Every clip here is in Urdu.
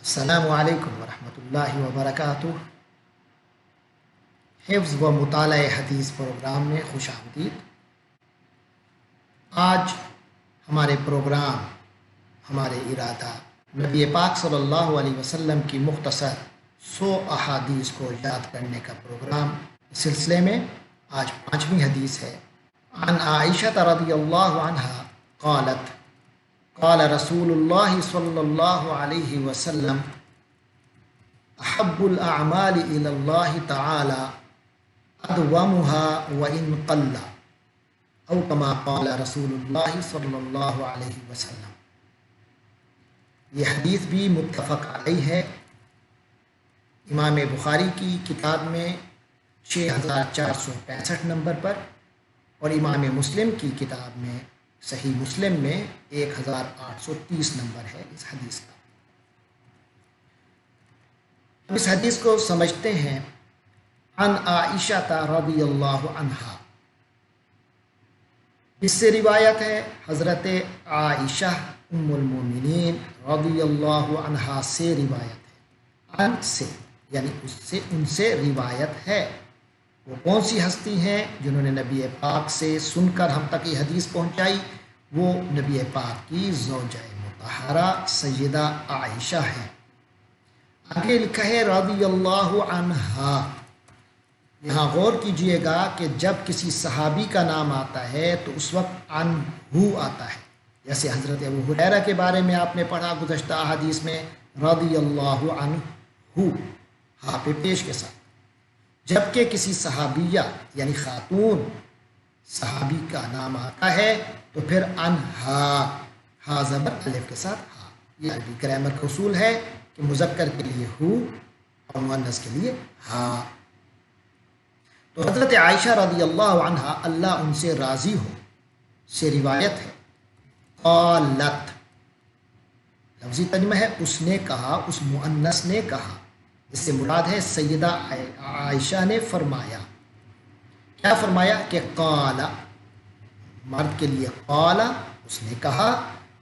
السلام علیکم ورحمۃ اللہ وبرکاتہ۔ حفظ و مطالعہ حدیث پروگرام میں خوش آمدید۔ آج ہمارے پروگرام، ہمارے ارادہ نبی پاک صلی اللہ علیہ وسلم کی مختصر 100 احادیث کو یاد کرنے کا پروگرام۔ اس سلسلے میں آج 5ویں حدیث ہے۔ عن عائشہ رضی اللہ عنہا قالت قال رسول اللہ صلی اللہ علیہ وسلم احب الاعمال الی اللہ تعالی ادومها وان قل او کما قال رسول اللہ صلی اللہ علیہ وسلم۔ یہ حدیث بھی متفق علیہ ہے۔ امام بخاری کی کتاب میں 6465 نمبر پر اور امام مسلم کی کتاب میں صحیح مسلم میں 1830 نمبر ہے اس حدیث کا۔ ہم اس حدیث کو سمجھتے ہیں۔ عن عائشہ رضی اللہ عنہا، اس سے روایت ہے حضرت عائشہ ام المومنین رضی اللہ عنہا سے روایت ہے۔ عن سے یعنی ان سے روایت ہے۔ وہ کون سی ہستی ہیں جنہوں نے نبی پاک سے سن کر ہم تک یہ حدیث پہنچائی؟ وہ نبی پاک کی زوجہ مطہرہ سیدہ عائشہ ہے۔ آگے لکھا ہے رضی اللہ عنہا۔ یہاں غور کیجئے گا کہ جب کسی صحابی کا نام آتا ہے تو اس وقت عنہ آتا ہے، جیسے حضرت ابو ہریرہ کے بارے میں آپ نے پڑھا گزشتہ احادیث میں رضی اللہ عنہ، ہاں پہ پیش کے ساتھ۔ جبکہ کسی صحابیہ یعنی خاتون صحابی کا نام آتا ہے تو پھر عنہا، ہا زبر الف کے ساتھ ہا۔ یہ عربی گرامر کا اصول ہے کہ مذکر کے لیے ہو اور مؤنث کے لیے ہا۔ تو حضرت عائشہ رضی اللہ عنہا، اللہ ان سے راضی ہو، سے روایت ہے۔ قالت، لفظی ترجمہ ہے اس نے کہا، اس مؤنث نے کہا، اس سے مراد ہے سیدہ عائشہ نے فرمایا۔ کیا فرمایا؟ کہ قال، مرد کے لیے قال اس نے کہا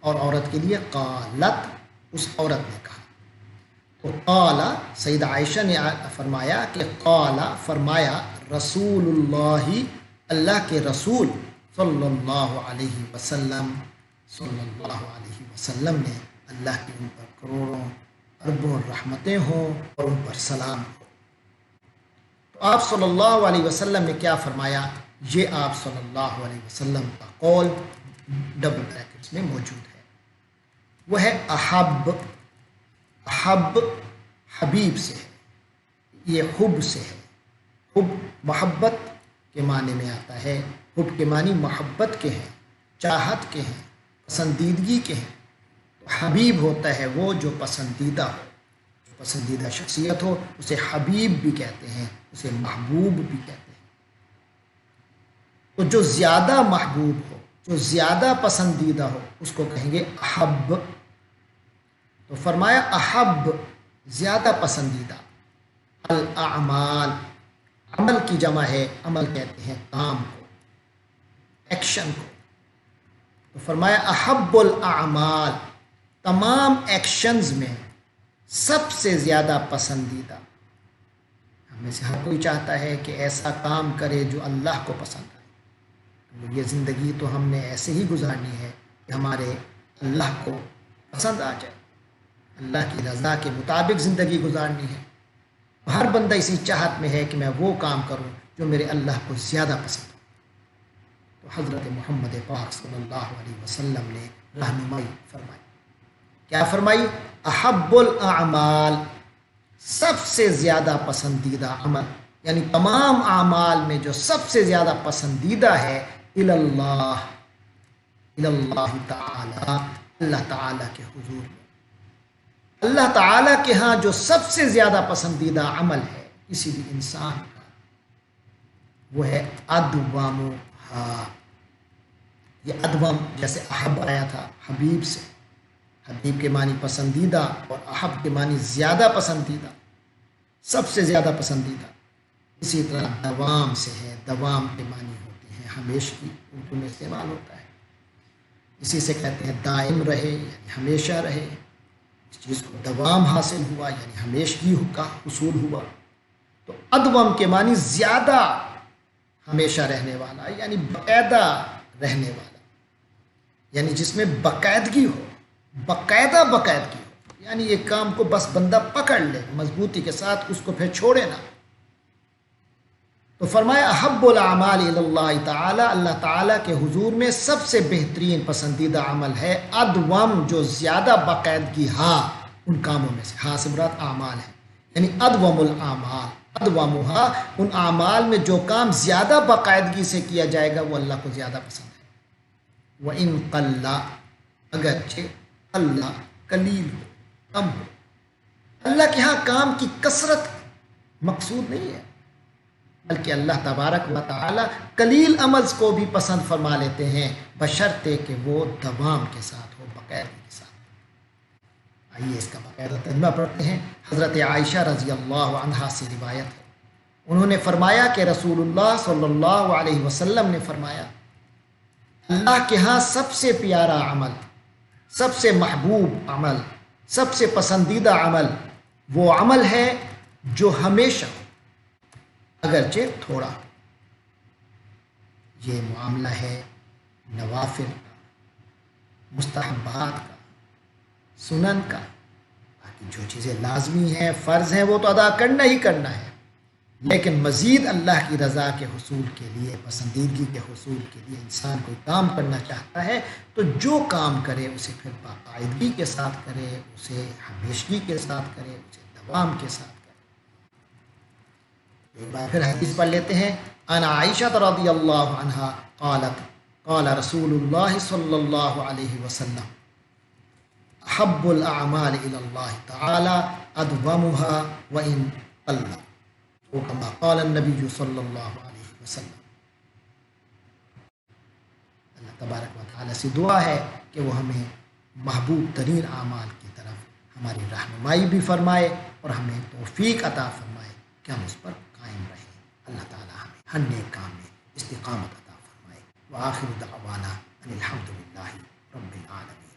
اور عورت کے لیے قالت اس عورت نے کہا۔ تو قال سیدہ عائشہ نے فرمایا کہ قال فرمایا رسول اللہ، اللہ کے رسول صلی اللہ علیہ وسلم، صلی اللہ علیہ وسلم نے، اللہ کی ان پر کروڑوں اربوں رحمتیں ہوں اور ان پر سلام ہو۔ تو آپ صلی اللہ علیہ وسلم نے کیا فرمایا؟ یہ آپ صلی اللہ علیہ وسلم کا قول ڈبل بریکٹس میں موجود ہے۔ وہ ہے احب۔ احب حبیب سے ہے، یہ حب سے ہے۔ حب محبت کے معنی میں آتا ہے۔ حب کے معنی محبت کے ہیں، چاہت کے ہیں، پسندیدگی کے ہیں۔ حبیب ہوتا ہے وہ جو پسندیدہ ہو، جو پسندیدہ شخصیت ہو، اسے حبیب بھی کہتے ہیں، اسے محبوب بھی کہتے ہیں۔ تو جو زیادہ محبوب ہو، جو زیادہ پسندیدہ ہو، اس کو کہیں گے احب۔ تو فرمایا احب زیادہ پسندیدہ، الاعمال عمل کی جمع ہے، عمل کہتے ہیں کام کو، ایکشن کو۔ تو فرمایا احب الاعمال، تمام ایکشنز میں سب سے زیادہ پسندیدہ۔ ہم میں سے ہر کوئی چاہتا ہے کہ ایسا کام کرے جو اللہ کو پسند آئے۔ یہ زندگی تو ہم نے ایسے ہی گزارنی ہے کہ ہمارے اللہ کو پسند آ جائے، اللہ کی رضا کے مطابق زندگی گزارنی ہے۔ ہر بندہ اسی چاہت میں ہے کہ میں وہ کام کروں جو میرے اللہ کو زیادہ پسند ہو۔ تو حضرت محمد پاک صلی اللہ علیہ وسلم نے رہنمائی فرمائی۔ کیا فرمائی؟ احب الاعمال، سب سے زیادہ پسندیدہ عمل، یعنی تمام اعمال میں جو سب سے زیادہ پسندیدہ ہے، اللہ تعالی، اللہ تعالی کے حضور میں، اللہ تعالی کے ہاں جو سب سے زیادہ پسندیدہ عمل ہے کسی بھی انسان کا، وہ ہے ادومھا۔ یہ ادوم جیسے احب آیا تھا حبیب سے، حبیب کے معنی پسندیدہ اور احب کے معنی زیادہ پسندیدہ، سب سے زیادہ پسندیدہ۔ اسی طرح دوام سے ہے، دوام کے معنی ہوتے ہیں ہمیشہ، اردو میں استعمال ہوتا ہے۔ اسی سے کہتے ہیں دائم رہے، یعنی ہمیشہ رہے، اس چیز کو دوام حاصل ہوا یعنی ہمیشگی کا حصول ہوا. تو ادوم کے معنی زیادہ ہمیشہ رہنے والا یعنی باقاعدہ رہنے والا، یعنی جس میں باقاعدگی ہو، باقاعدہ باقاعدگی ہو، یعنی ایک کام کو بس بندہ پکڑ لے مضبوطی کے ساتھ، اس کو پھر چھوڑے نہ. تو فرمایا احب الاعمال الی اللہ تعالی، اللہ تعالیٰ کے حضور میں سب سے بہترین پسندیدہ عمل ہے ادوم، جو زیادہ باقاعدگی ہاں ان کاموں میں سے، ہاں سے مراد اعمال ہے، یعنی ادوم الاعمال، ادومھا ان اعمال میں جو کام زیادہ باقاعدگی سے کیا جائے گا وہ اللہ کو زیادہ پسند ہے. وَإِن قَلَّ، اگرچہ اللہ قلیل ہو، کم ہو. اللہ کے ہاں کام کی کثرت مقصود نہیں ہے، بلکہ اللہ تبارک و تعالی قلیل عمل کو بھی پسند فرما لیتے ہیں بشرطے کہ وہ دوام کے ساتھ ہو، باقاعدگی کے ساتھ. آئیے اس کا باقاعدہ ترجمہ پڑھتے ہیں. حضرت عائشہ رضی اللہ عنہا سے روایت ہے، انہوں نے فرمایا کہ رسول اللہ صلی اللہ علیہ وسلم نے فرمایا، اللہ کے ہاں سب سے پیارا عمل، سب سے محبوب عمل، سب سے پسندیدہ عمل وہ عمل ہے جو ہمیشہ اگرچہ تھوڑا ہو. یہ معاملہ ہے نوافل کا، مستحبات کا، سنن کا. باقی جو چیزیں لازمی ہیں، فرض ہیں، وہ تو ادا کرنا ہی کرنا ہے، لیکن مزید اللہ کی رضا کے حصول کے لیے، پسندیدگی کے حصول کے لیے انسان کوئی کام کرنا چاہتا ہے تو جو کام کرے اسے پھر باقاعدگی کے ساتھ کرے، اسے ہمیشگی کے ساتھ کرے، اسے دوام کے ساتھ کرے. ایک بار پھر حدیث پڑھ لیتے ہیں. عن عائشہ رضی اللہ عنہا قالت قال رسول اللہ صلی اللہ علیہ وسلم احب الاعمال الی اللہ تعالی ادومها وان قل، وكما قال النبی صلی اللہ علیہ وسلم. اللہ تبارک و تعالی سے دعا ہے کہ وہ ہمیں محبوب ترین اعمال کی طرف ہماری رہنمائی بھی فرمائے اور ہمیں توفیق عطا فرمائے کہ ہم اس پر قائم رہیں. اللہ تعالی ہمیں ہر نیک کام میں استقامت عطا فرمائے. وآخر دعوانا ان الحمد للہ رب العالمین.